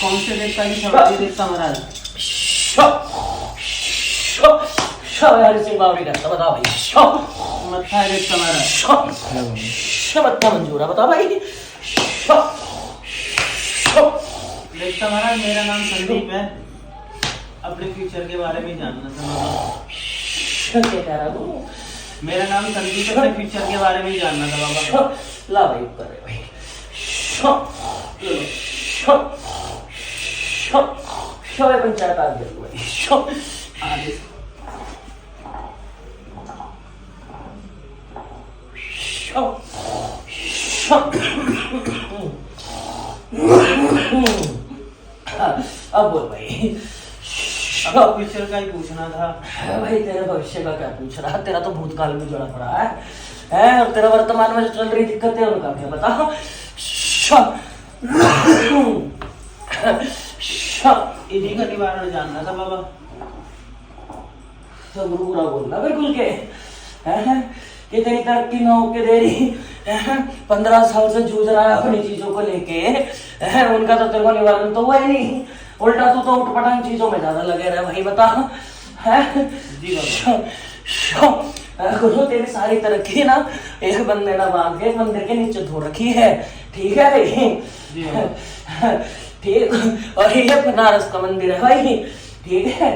कौन से देवता की सवारी देवता महाराज? हरि सिंह बावरी करता बता भाई। मत्था है देवता महाराज। मत्था मंजूर है बता भाई। देवता महाराज मेरा नाम संदीप है, अपने फ्यूचर के बारे में जानना था। क्या कह रहा तू? मेरा नाम संदीप है, अपने फ्यूचर के बारे में जानना था बाबा। ला भाई ऊपर है भाई। पंचायत आ गया भाई। आगे अब बोल भाई। अब फ्यूचर का ही पूछना था भाई। तेरे भविष्य का क्या पूछ रहा? तेरा तो भूतकाल में जुड़ा पड़ा है और तेरा वर्तमान में जो चल रही दिक्कतें उनका क्या बता। इन्हीं का निवारण जानना था बाबा। तो गुरु बुरा बोलना बिल्कुल के कि तेरी तरक्की न होके दे रही 15 साल से जूझ रहा है अपनी चीजों को लेके। उनका तो तेरे को निवारण तो हुआ ही नहीं, उल्टा तू तो उठपटांग चीजों में ज्यादा लगे रहे भाई बता। जी बाबा। गुरु तेरी सारी तरक्की ना एक बंदे ना बांध के मंदिर के नीचे धो रखी है, ठीक है भाई? ठीक। और ये बनारस का मंदिर है भाई, ठीक है?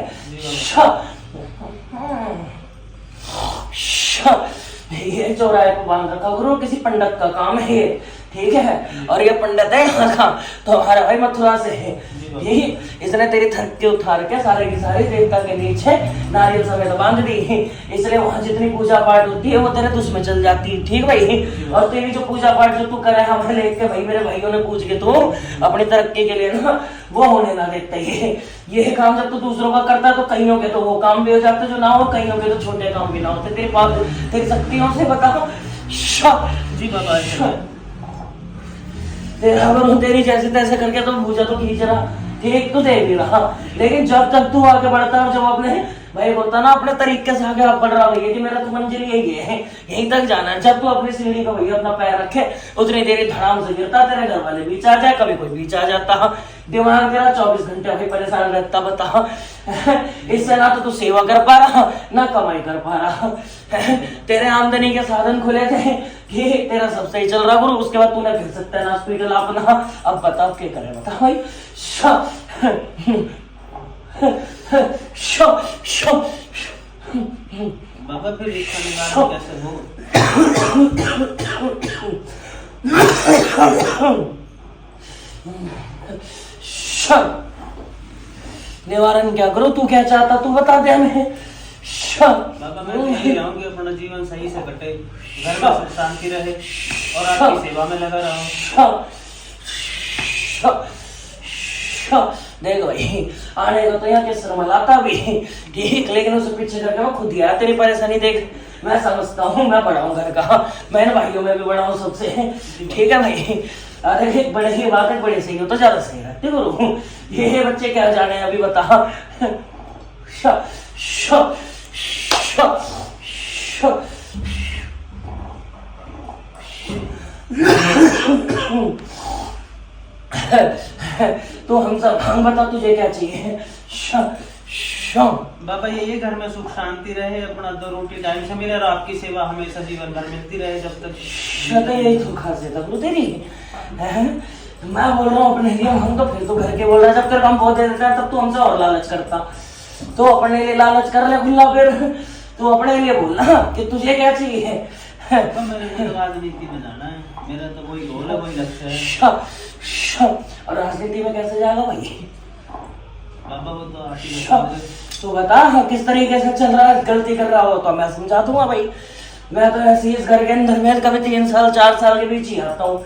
ये चौराहे को बांध रखा गुरु किसी पंडित का काम है, ठीक है? और ये पंडित है यहाँ का तो हमारा भाई मथुरा से है। यही इसने तेरी थक्के उतार के सारे की सारी देवता के नीचे नारियल समेत बांध दी, इसलिए वहाँ जितनी पूजा पाठ होती है वो तेरे तुझ में चल जाती है, ठीक भाई? और तेरी जो पूजा पाठ जो तू करे हमें लेके भाई मेरे भाइयों ने पूछ के तो अपनी तरक्की के लिए ना वो होने ना देते है। ये काम जब तू दूसरों का करता है तो कईयों के तो वो काम भी हो जाते जो ना हो, कईयों के तो छोटे काम भी ना होते। तेरे पास तेरी शक्तियों से बताओ। जी बाबा। तेरी जैसे तैसे करके तो पूजा तो खींच रहा, ठीक तो दे भी रहा, लेकिन जब तक तू आगे बढ़ता है, जब अपने भाई बोलता ना अपने तरीके से आगे बढ़ रहा भैया कि मेरा तो मंजिल यही है, यहीं तक जाना है। जब तू अपनी सीढ़ी पर भैया अपना पैर रखे उतनी देरी धड़ाम से गिरता, तेरे घर वाले बीच आ जाए, कभी कोई बीच आ जाता, दिमाग तेरा 24 घंटे भाई परेशान रहता बता। इससे ना तो तू सेवा कर पा रहा ना कमाई कर पा रहा। तेरे आमदनी के साधन खुले थे कि तेरा सब सही चल रहा गुरु, उसके बाद तूने फिर सत्यानाश हॉस्पिटल अपना। अब बता क्या करे बता भाई। बाबा फिर इसका निवारण कैसे हो? निवारण क्या करो? तू क्या चाहता तू बता दे हमें। बाबा मैं यही चाहूँ कि अपना जीवन सही से कटे, घर में सुख शांति रहे और आपकी सेवा में लगा रहो। देख भाई आने को तो यहाँ के शर्मलाता भी ठीक, लेकिन उसे पीछे करके मैं खुद ही आया। तेरी परेशानी देख मैं समझता हूँ, मैं बड़ा हूँ घर का, मैं भाइयों में भी बड़ा हूँ सबसे, ठीक है भाई? अरे बड़े ही बात है, बड़े सही हो तो ज्यादा सही रहते गुरु। ये बच्चे क्या जाने अभी बता। तो हम सब हम बता तुझे क्या चाहिए? बाबा ये घर में सुख शांति रहे, अपना 2 रोटी टाइम से मिले और आपकी सेवा हमेशा जीवन भर मिलती रहे जब तक। यही तो खासियत है गुरु तेरी। मैं बोल रहा हूँ अपने लिए, हम तो फिर तो घर के बोल रहा है। जब तक हम बहुत दे देता है तब तो हमसे और लालच करता, तो अपने लिए लालच कर ले खुला, फिर तो अपने लिए बोलना कि तुझे क्या चाहिए। तो मेरे को राजनीति में जाना है, मेरा तो वही गोल है, वही लक्ष्य है। और राजनीति में कैसे जाएगा भाई? बाबा वो तो आप ही बताओगे। तो बता किस तरीके से चल रहा है, गलती कर रहा हो तो मैं समझा दूंगा भाई। मैं तो ऐसे ही इस घर के अंदर में कभी 3 साल 4 साल के बीच ही आता हूँ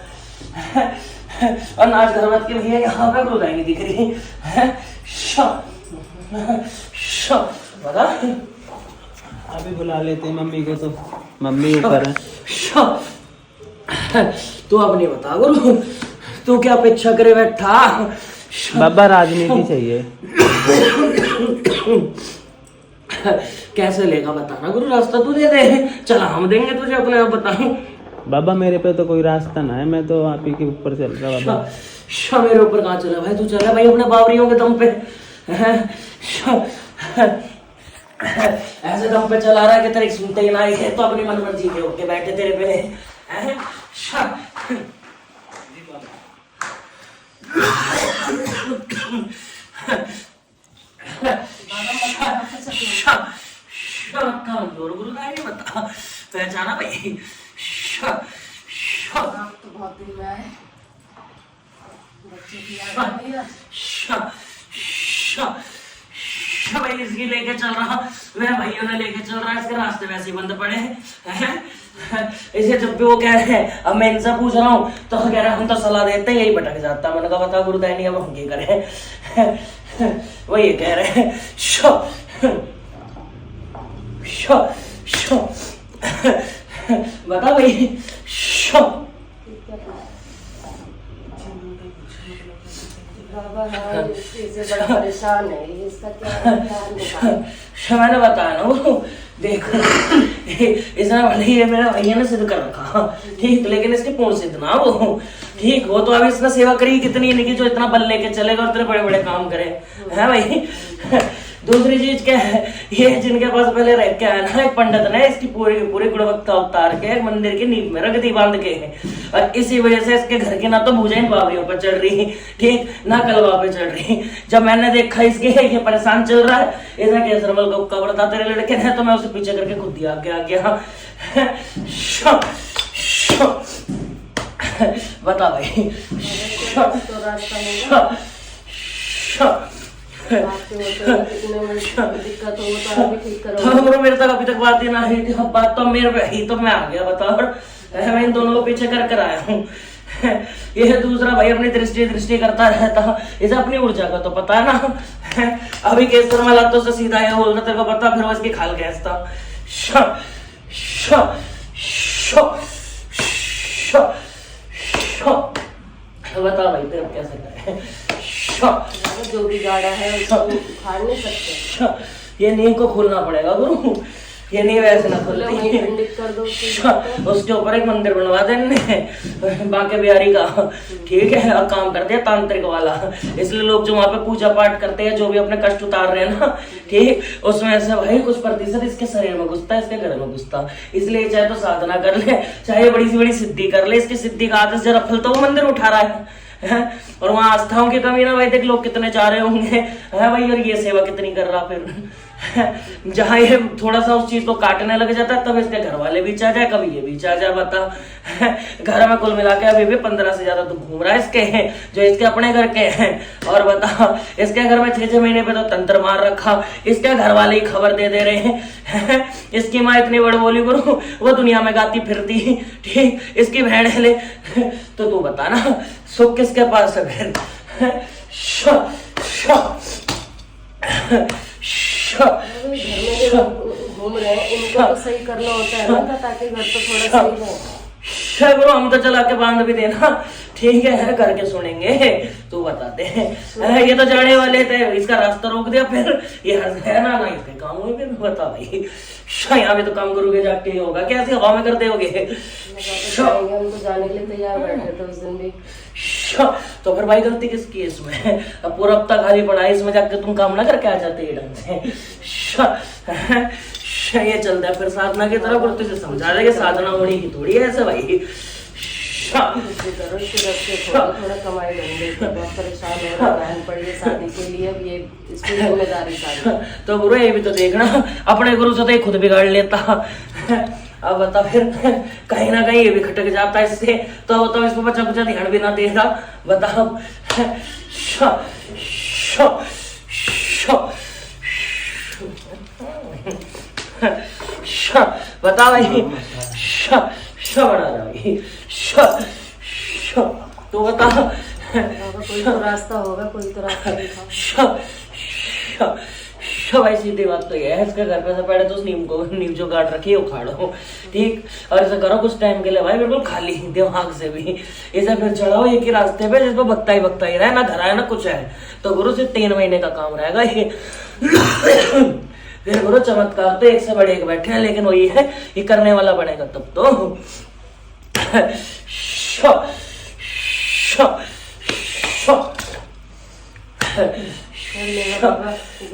और नाच धर्मत के भैया यहाँ पे गुरुदाई नहीं दिख रही है। बता अभी बुला लेते हैं मम्मी को, तो मम्मी ऊपर है। तू अब नहीं बता गुरु, तू क्या अपेक्षा करे बैठा? बाबा राजनीति चाहिए। कैसे लेगा बताना गुरु, रास्ता तू दे दे, चला हम देंगे तुझे अपने आप बताऊं। बाबा मेरे पे तो कोई रास्ता ना है, मैं तो आप ही के ऊपर चल रहा बाबा। मेरे ऊपर कहाँ चला भाई, तू चला भाई अपने बावरियों के दम पे। ऐसे दम पे चला रहा है कि तेरी सुनते ही ना है, तो अपनी मन मर्जी के होके बैठे तेरे पे। जोर गुरु नहीं बता पहचाना भाई। आप तो बहुत दिन में आए, बच्चे की याद आ रही है। भाई इसकी लेके चल रहा, वह भाइयों ने लेके चल रहा है, इसके रास्ते वैसे ही बंद पड़े हैं। इसे जब भी वो कह रहे हैं, अब मैं इनसे पूछ रहा हूँ तो कह रहे हैं हम तो सलाह देते हैं, यही भटक जाता। मैंने कहा बता गुरुदाई नहीं, अब हम क्या करें? वो ये कह रहे हैं बता भाई। बाबा हाँ, इससे बड़ा परेशान है, इसका क्या मैंने बताया ना वो, देखो इसने भले ही मेरे भैया ने सिद्ध कर रखा ठीक, लेकिन इसकी पूर्ण सिद्ध ना वो ठीक। वो तो अभी इसने सेवा करी कितनी नहीं की जो इतना बल लेके चलेगा और इतने बड़े बड़े काम करे है भाई। दूसरी चीज क्या है, ये जिनके पास पहले रह के आया ना एक पंडित ने इसकी पूरी गुणवत्ता उतार के मंदिर की नींव में रख दी बांध के, और इसी वजह से इसके घर की ना तो भुजाएं बावरियों पर चढ़ रही ठीक, ना कलवा पे चढ़ रही। जब मैंने देखा इसके ये परेशान चल रहा है, इसने केसरमल को कब्र था तेरे लड़के ने, तो मैं उसे पीछे करके खुद ही आगे आ गया। बता भाई। तो रास्ता दिक्कत हो तो अभी ठीक करो। मेरे तक अभी तक बात ही ना है, बात तो मेरे पे ही, तो मैं आ गया बता। मैं इन दोनों को पीछे कर आया हूँ। ये दूसरा भाई अपनी दृष्टि करता रहता, इसे अपनी ऊर्जा का तो पता है ना। अभी केसर में लातों से सीधा है बोल रहा, तेरे को पता, फिर वो इसकी खाल गैस था। बता भाई फिर कैसे करें? जो भी गाड़ा है उसको उखाड़ नहीं सकते, ये नींव को खोलना पड़ेगा गुरु, ये नींव ऐसे ना खुलती। खंडित कर दो उसके ऊपर एक मंदिर बनवा देने बांके बिहारी का ठीक है, और काम करते हैं तांत्रिक वाला। इसलिए लोग जो वहाँ पे पूजा पाठ करते हैं, जो भी अपने कष्ट उतार रहे हैं ना ठीक, उसमें से भाई कुछ प्रतिशत इसके शरीर में घुसता है, इसके घर में घुसता। इसलिए चाहे तो साधना कर ले, चाहे बड़ी से बड़ी सिद्धि कर ले, इसकी सिद्धि का आदेश जरा फल तो वो मंदिर उठा रहा है। और वहाँ आस्थाओं की कमी ना भाई, देख लोग कितने जा रहे होंगे है भाई, और ये सेवा कितनी कर रहा फिर। जहाँ ये थोड़ा सा उस चीज को काटने लग जाता है, तब इसके घर वाले बीच आ जाए, कभी ये बीच आ जाए। बता घर में कुल मिला के अभी भी 15 से ज्यादा तो घूम रहा है इसके हैं, जो इसके अपने घर के हैं। और बता इसके घर में 6-6 महीने पे तो तंत्र मार रखा, इसके घर वाले ही खबर दे दे रहे हैं। इसकी माँ इतनी बड़ बोली गुरु, वो दुनिया में गाती फिरती ठीक, इसकी बहन ले। तो तू बता ना सुख किसके पास है फिर? घूम रहे हैं, इनको तो सही करना होता है ना, ताकि घर तो थोड़ा सही रहे। गुरु हम तो चला के बांध भी देना ठीक है, करके सुनेंगे। तू बताते हैं ये तो जाने वाले थे, इसका रास्ता रोक दिया, फिर ये है ना इसके काम हुए। फिर बता भाई यहाँ भी तो काम करोगे जाके होगा, कैसे हवा में करते होगे? हम तो जाने के लिए तैयार बैठे थे उस दिन भी। तो फिर भाई गलती किसकी है इसमें? अब पूरा हफ्ता खाली पड़ा है, इसमें जाके तुम काम ना करके आ जाते ढंग से। ये चलता है फिर साधना की तरफ, और तुझे समझा रहे कि साधना होनी की थोड़ी है ऐसे भाई। थोड़ा कमाई ढूंढे, बहुत परेशान हो रहा है, बहन पड़ी है शादी के लिए, अब ये इसकी जिम्मेदारी सारी। तो गुरु ये भी तो देखना, अपने गुरु से तो खुद बिगाड़ लेता अब बता फिर कहीं ना कहीं ये भी खटक जाता है इससे, तो बताओ इसको बच्चा कुछ ध्यान भी ना देगा। बताओ बता भाई बना रहा भाई तो बता कोई तो रास्ता होगा, कोई तो रास्ता दिखाओ। भाई सीधी बात तो ये है, इसके घर पे से पहले तो उस नीम जो काट रखी है उखाड़ो, ठीक, और ऐसा करो कुछ टाइम के लिए भाई बिल्कुल खाली दिमाग से भी, इसे फिर चढ़ाओ एक ही रास्ते पे जिसपे बकता ही रहे, ना घर है ना कुछ है, तो गुरु सिर्फ 3 महीने का काम रहेगा ये। फिर गुरु चमत्कार तो एक से बड़े एक बैठे हैं, लेकिन वही है ये करने वाला बनेगा तब तो।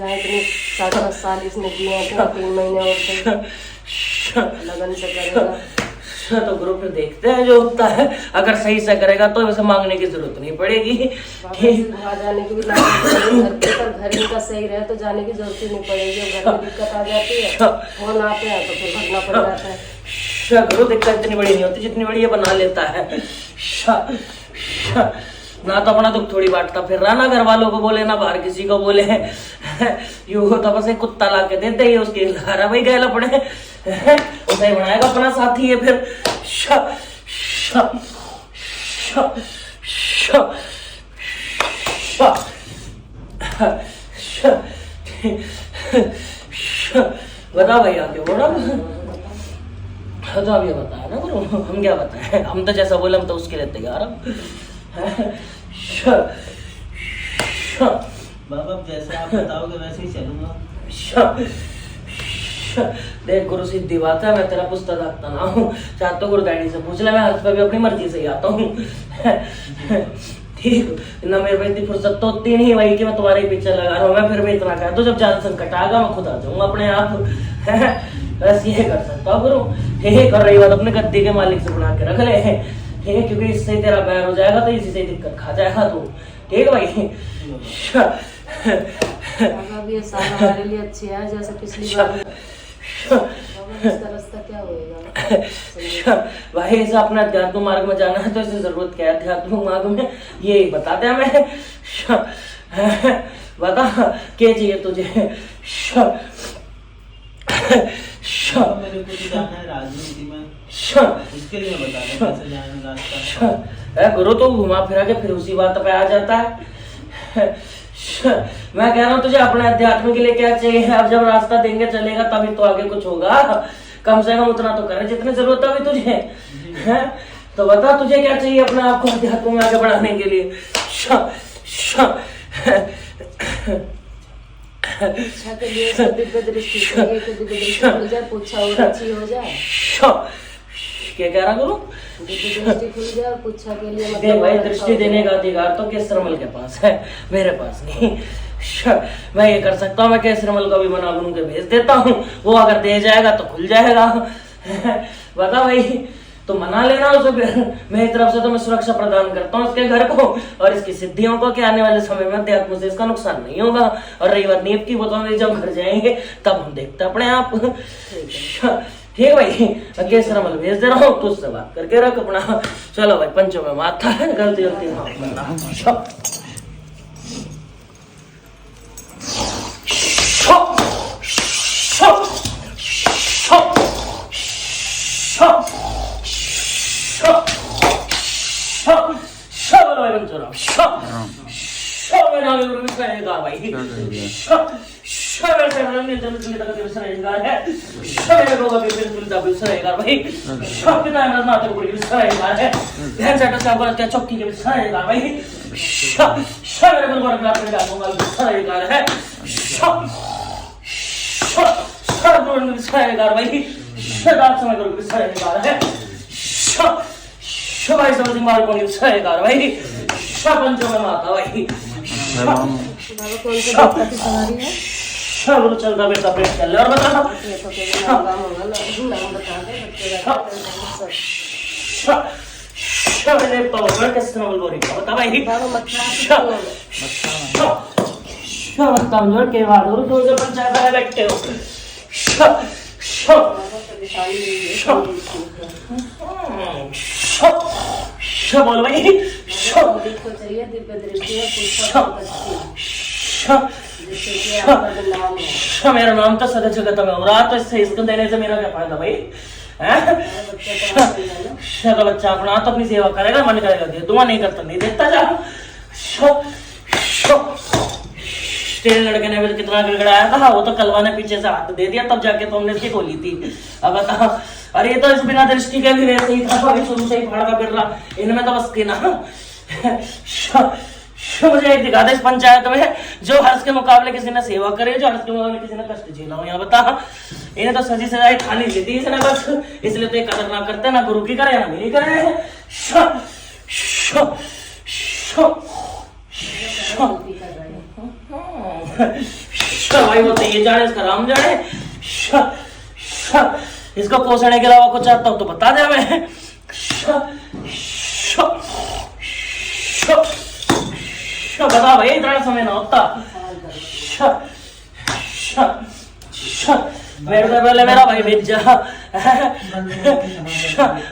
इतनी 7 साल इसने किए हैं, 3 महीने और लगन से करेगा तो ग्रुप में देखते हैं जो होता है, अगर सही से करेगा तो वैसे मांगने की जरूरत नहीं पड़ेगी। जाने की भी घर इनका सही रहे तो जाने की जरूरत ही नहीं पड़ेगी। घर में दिक्कत आ जाती है, फोन आते हैं तो फिर भगना पड़ जाता है। गुरु दिक्कत इतनी बड़ी नहीं होती जितनी बड़ी ये बना लेता है। ना तो अपना दुख थोड़ी बांटता फिर रहा, ना घर वालों को बोले ना बाहर किसी को बोले। यू होता बस एक कुत्ता ला के देते ही उसके लारा भाई गए लपड़े, उसे बनाएगा अपना साथी है फिर। बताओ भाई आगे बोला तो अब ये बताया ना गुरु, हम क्या बताएं, हम तो जैसा बोले हम तो उसके लिए तैयार हम। बाबा जैसे आप बताओगे वैसे ही चलूंगा। देख गुरु सीधी बात है, मैं तेरा पुस्तक रखता ना हूँ, चाहे तो गुरु डैडी से पूछ ले, मैं हर पे भी अपनी मर्जी से ही आता हूँ। ठीक ना, मेरे पे इतनी फुर्सत तो होती नहीं भाई कि मैं तुम्हारे पीछे लगा रहा हूँ। मैं फिर भी इतना कह तो जब जान संकट आएगा मैं खुद आ जाऊंगा अपने आप। बस ये कर सकता हूँ गुरु। ठीक, कर रही बात अपने गद्दी के मालिक से बना के रख ले, ठीक है, क्योंकि इससे तेरा पैर हो जाएगा तो इसी से दिक्कत खा जाएगा तू, ठीक है भाई। ये साल हमारे लिए अच्छी है, जैसे पिछली बार इसका रास्ता क्या होएगा भाई। ऐसा अपने अध्यात्म मार्ग में जाना है तो इसे जरूरत क्या है अध्यात्म मार्ग में, ये बता दे हमें। बता क्या चाहिए तुझे। मेरे को भी जाना है राजनीति में, उसके लिए बता दे कैसे जाना रास्ता। गुरु तो घुमा फिरा के फिर उसी बात पे आ जाता है। मैं कह रहा हूँ तुझे अपने अध्यात्म के लिए क्या चाहिए, अब जब रास्ता देंगे चलेगा तभी तो आगे कुछ होगा। कम से कम उतना तो करे जितनी जरूरत है अभी तुझे है, तो बता तुझे क्या चाहिए अपने आप को अध्यात्म में आगे बढ़ाने के लिए। अच्छा के लिए दिव्य दृष्टि चाहिए कि दिव्य दृष्टि खुल जाए, पूछा और अच्छी हो जाए। क्या कह रहा गुरु? दिव्य दृष्टि खुल जाए और पूछा के लिए मतलब भाई दृष्टि देने का अधिकार तो केसरमल के पास है, मेरे पास नहीं। मैं ये कर सकता हूँ, मैं केसरमल का भी बना बनू के भेज देता हूँ, वो अगर दे जाएगा तो खुल जाएगा। बता भाई तो मना लेना उसे, मेरी तरफ से तो मैं सुरक्षा प्रदान करता हूँ इसके घर को और इसकी सिद्धियों को, कि आने वाले समय में अध्यात्म से इसका नुकसान नहीं होगा। और रही बात नींव की, वो तो जब घर जाएंगे तब हम देखते हैं अपने आप। ठीक है भाई, मैं केसरमल भेज दे रहा हूँ, तो उससे बात करके रख अपना। चलो भाई पंचों में माथा है, गलती गलती माफ करना। चौकी के भाई समझ मार को भाई पंचों में माता भाई। कौन सी दिक्कत की सवारी है? वो चलता बेटा पेट चल और बता ये तो के नाम होगा नाम बता दे बच्चे मैंने पावर कैसे नंबर बोरी का बता भाई। बाबा मक्खा कमजोर के बाद और 2000 पंचायत में बैठे हो। परेशानी बोल भाई। को चाहिए दिव्य दृष्टि और पुष्प जिससे कि आपका जो नाम है। मेरा नाम तो सदा जगत में हो रहा, तो इससे इसको देने से मेरा क्या फायदा भाई? तो बच्चा अपना तो अपनी सेवा करेगा, मन करेगा दे, दुआ नहीं करता नहीं देता जा। तेरे लड़के ने भी कितना गिड़गड़ाया था, वो तो कलवा ने पीछे से हाथ दे दिया, तब जाके तो हमने इसकी खोली थी। अब बता, अरे ये तो इस बिना दृष्टि के भी वैसे ही था, अभी शुरू से ही फाड़ा फिर रहा, इनमें तो बस की ना। मुझे एक दिखा दे इस पंचायत में जो हर्ष के मुकाबले किसी ने सेवा करे, जो हर्ष के मुकाबले किसी ने कष्ट झेला हो। यहाँ बता, इन्हें तो सजी सजाई खानी दी थी इसने बस, इसलिए तो ये कदर ना करते, ना गुरु की करे ना मेरी करे। भाई वो तो ये जाने, इसका राम जाने। इसको पोसने के अलावा कुछ चाहता हूँ तो बता दे मैं। बता भाई, इतना समय ना होता। मेरे से पहले मेरा भाई भेज जा।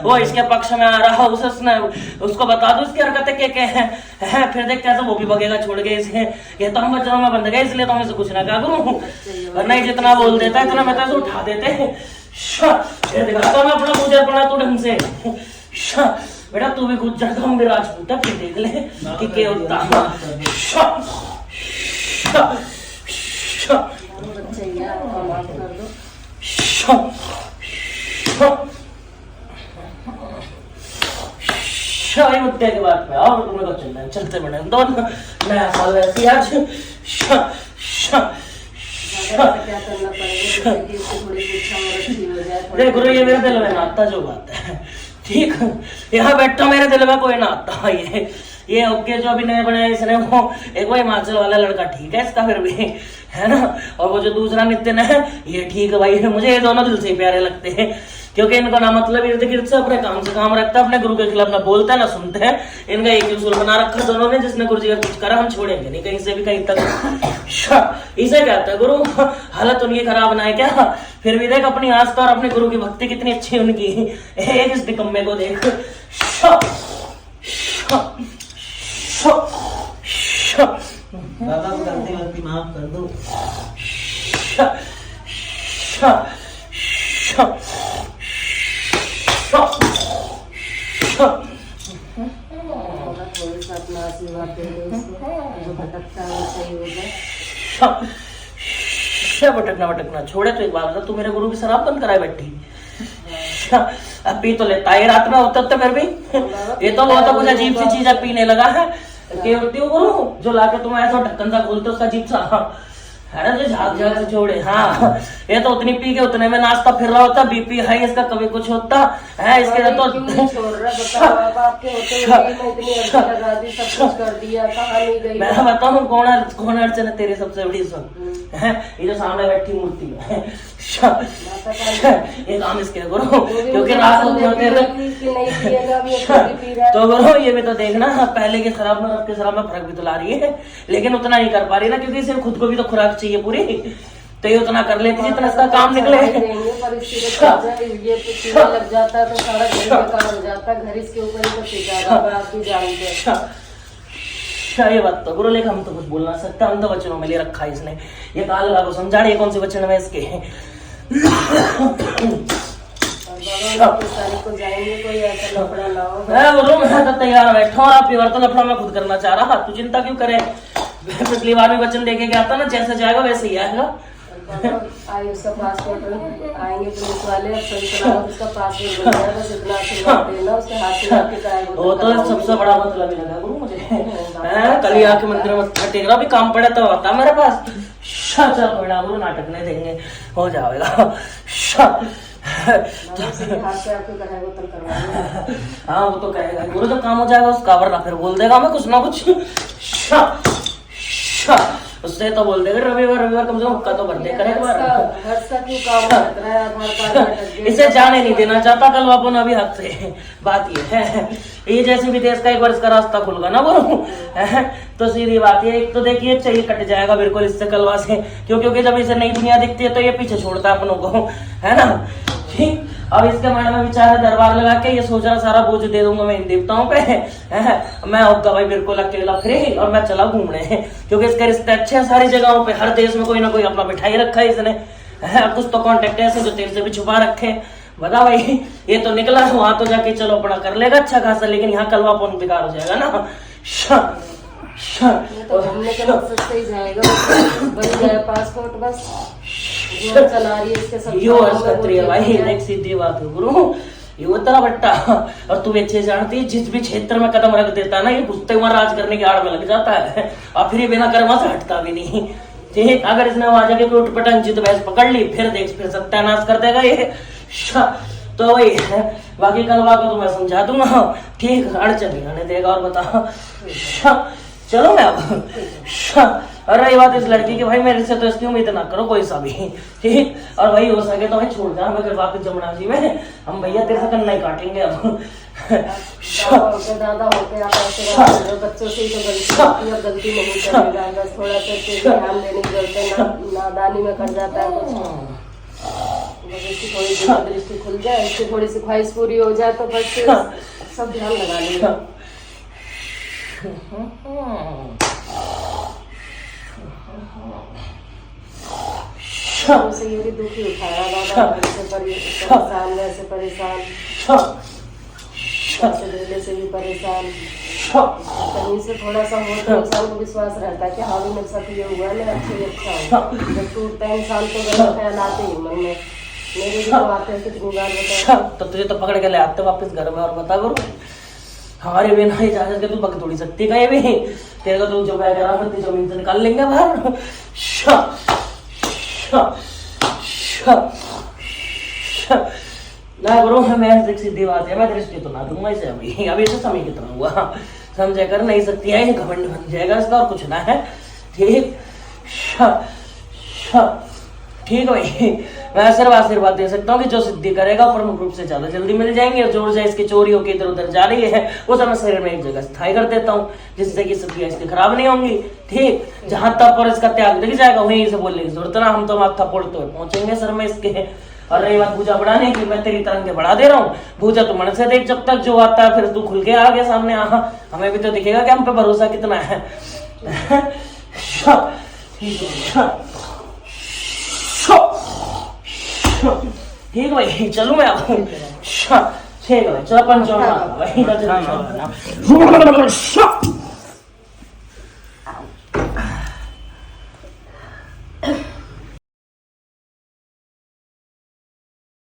वो इसके पक्ष में आ रहा, उसने उसको बता दो इसकी हरकतें क्या हैं, फिर देख कैसे वो भी भगेगा छोड़ के इसे। ये तो हम बच्चों में बंद गए, इसलिए तो हमें से कुछ ना क्या करूँ, वरना जितना बोल देता है इतना मैं तो उठा देते। दिखाता मैं अपना पूजा पड़ा तू ढंग से। बेटा तू भी कुछ जाता, हम भी राजपूत है, फिर देख ले कि क्या होता। मुद्दे के बाद में और तुम्हें को चलना है, चलते बने दोनों नया साल वैसे आज। क्या करना पड़ेगा कि थोड़ी पूछा हो जाए। देख गुरु, ये मेरे दिल में ना आता जो बात है, ठीक, यहाँ बैठा मेरे दिल में कोई ना आता। ये ओके जो अभी नए बनाया इसने, वो एक वो हिमाचल वाला लड़का ठीक है इसका फिर भी, है ना, और वो जो दूसरा नितिन है ये ठीक है भाई। मुझे ये दोनों दिल से ही प्यारे लगते हैं, क्योंकि इनको ना मतलब इर्द गिर्द से अपने काम से काम रखता है, अपने गुरु के खिलाफ ना बोलता है ना सुनते हैं। इनका एक ही उसूल बना रखा दोनों ने, जिसने गुरु जी का कुछ करा हम छोड़ेंगे नहीं कहीं से भी कहीं तक। इसे कहता है गुरु, हालत उनकी खराब ना है क्या, फिर भी देख अपनी आस्था और अपने गुरु की भक्ति कितनी अच्छी उनकी। एक इस निकम्मे को देख। बाबा को गलती वलती माफ कर दो। भटकना छोड़े तो एक बात, तू मेरे गुरु की शराब बंद कराए बैठी। अब पी तो लेता है, रात में होता तो फिर भी ये तो बहुत कुछ अजीब सी चीज पीने लगा है। होती हो गुरु जो लाके तुम ऐसा ढक्कन सा खोलते उसका अजीब सा, है ना, जो झाग झाग से छोड़े। हाँ, ये तो उतनी पी के उतने में नाश्ता फिर रहा होता, बीपी हाई इसका कभी कुछ होता है इसके तो। मैं बताऊँ कौन अड़चन है तेरी सबसे बड़ी सुन, है ये जो सामने बैठी मूर्ति है। ये काम इसके गुरु, क्योंकि रात होते होते तो गुरु ये भी तो देखना, पहले के शराब में अब के शराब में फर्क भी तो ला रही है, लेकिन उतना नहीं कर पा रही ना, क्योंकि इसे खुद को भी तो खुराक चाहिए पूरी, तो ये उतना कर लेती जितना इसका काम निकले। लग जाता है तो सारा घर बेकार हो जाता है, घर इसके ऊपर ये बात तो गुरु, लेकिन हम तो कुछ बोल ना सकते, हम तो वचनों में ले रखा है इसने। ये काल को समझा रही है कौन से वचन में इसके। मैं तो तैयार बैठा और आप वर्तन अपना मैं खुद करना चाह रहा, तू चिंता क्यों करे। पिछली बार भी वचन देके आता ना, जैसे जाएगा वैसे ही आएगा। उसका पासपोर्ट आएंगे पुलिस वाले, उसका पासपोर्ट बन जाएगा, बस इतना आशीर्वाद देना उसके हाथ से। वो तो सबसे बड़ा मतलब ही लगा गुरु मुझे, कल ही आके मंदिर में टेक रहा, भी काम पड़ा तो आता मेरे पास। चल कोई ना गुरु, नाटक नहीं देंगे, हो जाएगा। हाँ वो तो कहेगा गुरु, जब काम हो जाएगा उसका, वरना फिर बोल देगा मैं कुछ ना कुछ। उससे तो बोल देगा रविवार कम से कम हुक्का तो भर दे करे एक बार। हर्ष का क्यों काम करता है, आधार कार्ड में अटक गया। इसे जाने नहीं देना चाहता कल वापन अभी हाथ से। बात ये है, ये जैसे भी देश का एक बार इसका रास्ता खुल गया ना बोलो तो सीधी बात है। एक तो देखिए चाहिए कट जाएगा बिल्कुल इससे कलवा से, क्योंकि जब इसे नई दुनिया दिखती है तो ये पीछे छोड़ता है अपनों को, है ना। ठीक, अब इसके मन में विचार दरबार लगा के ये सोच रहा सारा बोझ दे दूंगा मैं इन देवताओं पे, मैं होगा भाई बिल्कुल अकेला फ्री और मैं चला घूमने, क्योंकि इसके रिश्ते अच्छे हैं सारी जगहों पे, हर देश में कोई ना कोई अपना बिठाई रखा है इसने, कुछ तो कॉन्टेक्ट ऐसे जो तेरे से भी छुपा रखे। बता भाई, ये तो निकला वहां तो जाके चलो अपना कर लेगा अच्छा खासा, लेकिन यहाँ कलवापन बेकार हो जाएगा ना। ये तो घूमने का मकसद से ही जाएगा, बन जाए पासपोर्ट बस चला रही है इसके सब यो भाई एक सीधी बात है गुरु, ये वो तेरा बट्टा। और तू अच्छे जानती है जिस भी क्षेत्र में कदम रख देता है ना, ये घुसते हुए राज करने की आड़ में लग जाता है, और फिर ये बिना कर्मा से हटता भी नहीं। ठीक, अगर इसने वहां जाके कोई उठपटांग जिद बहस पकड़ ली फिर देख फिर सत्यानाश कर देगा ये। तो वही है, बाकी कलवा को तो मैं समझा दूंगा, ठीक, अड़चन नहीं आने देगा। और बता चलो मैं अब अरे ये बात इस लड़की की भाई मेरे से तो इसकी उम्मीद ना करो कोई सा भी, ठीक। और वही हो सके तो भाई छोड़ जा हमें फिर वापस जमुना जी में, हम भैया तेरे से कन्ना ही काटेंगे अब। दादा होते आप ऐसे बच्चों से ही तो गलती होती है, गलती नहीं करेगा, बस थोड़ा सा ध्यान देने की जरूरत है, नादानी में कर जाता है कुछ, इसकी थोड़ी सी दृष्टि खुल जाए, इसकी थोड़ी सी ख्वाहिश पूरी हो जाए तो बस सब ध्यान लगा लेगा। उसे ये भी दुखी उठाया दादा, परेशान वैसे परेशान, दिल्ली से भी परेशान, कहीं से थोड़ा सा हो तो इंसान को विश्वास रहता है कि हाँ भी मेरे साथ ये हुआ है, मैं अच्छे अच्छा हूँ। जब टूटता है इंसान को गलत ख्याल आते ही मन में, मेरे भी तो आते हैं कितनी बार बताया। तो तुझे तो पकड़ के ले आते वापस घर में। और बता करो हमारे बिना इजाजत के तू पकड़ थोड़ी सकती कहीं भी, तेरे को तो जो मैं जमीन से निकाल लेंगे बाहर। ना गुरु मैं सीधी बात है, मैं दृष्टि तो ना दूंगा इसे अभी से समय कितना हुआ समझे कर नहीं सकती है, घमंड बन जाएगा इसका और कुछ ना है। ठीक ठीक भाई, मैं सिर्फ आशीर्वाद दे सकता हूँ कि जो सिद्धि करेगा प्रमुख रूप से ज्यादा जल्दी मिल जाएंगे, और जोर से इसकी चोरी होकर इधर उधर जा रही है वो सब मैं शरीर में एक जगह स्थायी कर देता हूँ, जिससे कि सिद्धियां इसकी खराब नहीं होंगी। ठीक, जहां तक पर इसका त्याग दिख जाएगा वहीं से बोलने की जरूरत ना, हम तो माथा फोड़ते हुए पहुंचेंगे सर में इसके। और रही बात पूजा बढ़ाने की, मैं तेरी तरंगे बढ़ा दे रहा हूँ, पूजा तू मन से देख, जब तक जो आता है फिर तू खुल के आ गया सामने, हमें भी तो दिखेगा कि हम पे भरोसा कितना है। ठीक भाई चलू मैं अब, ठीक है चलो पंच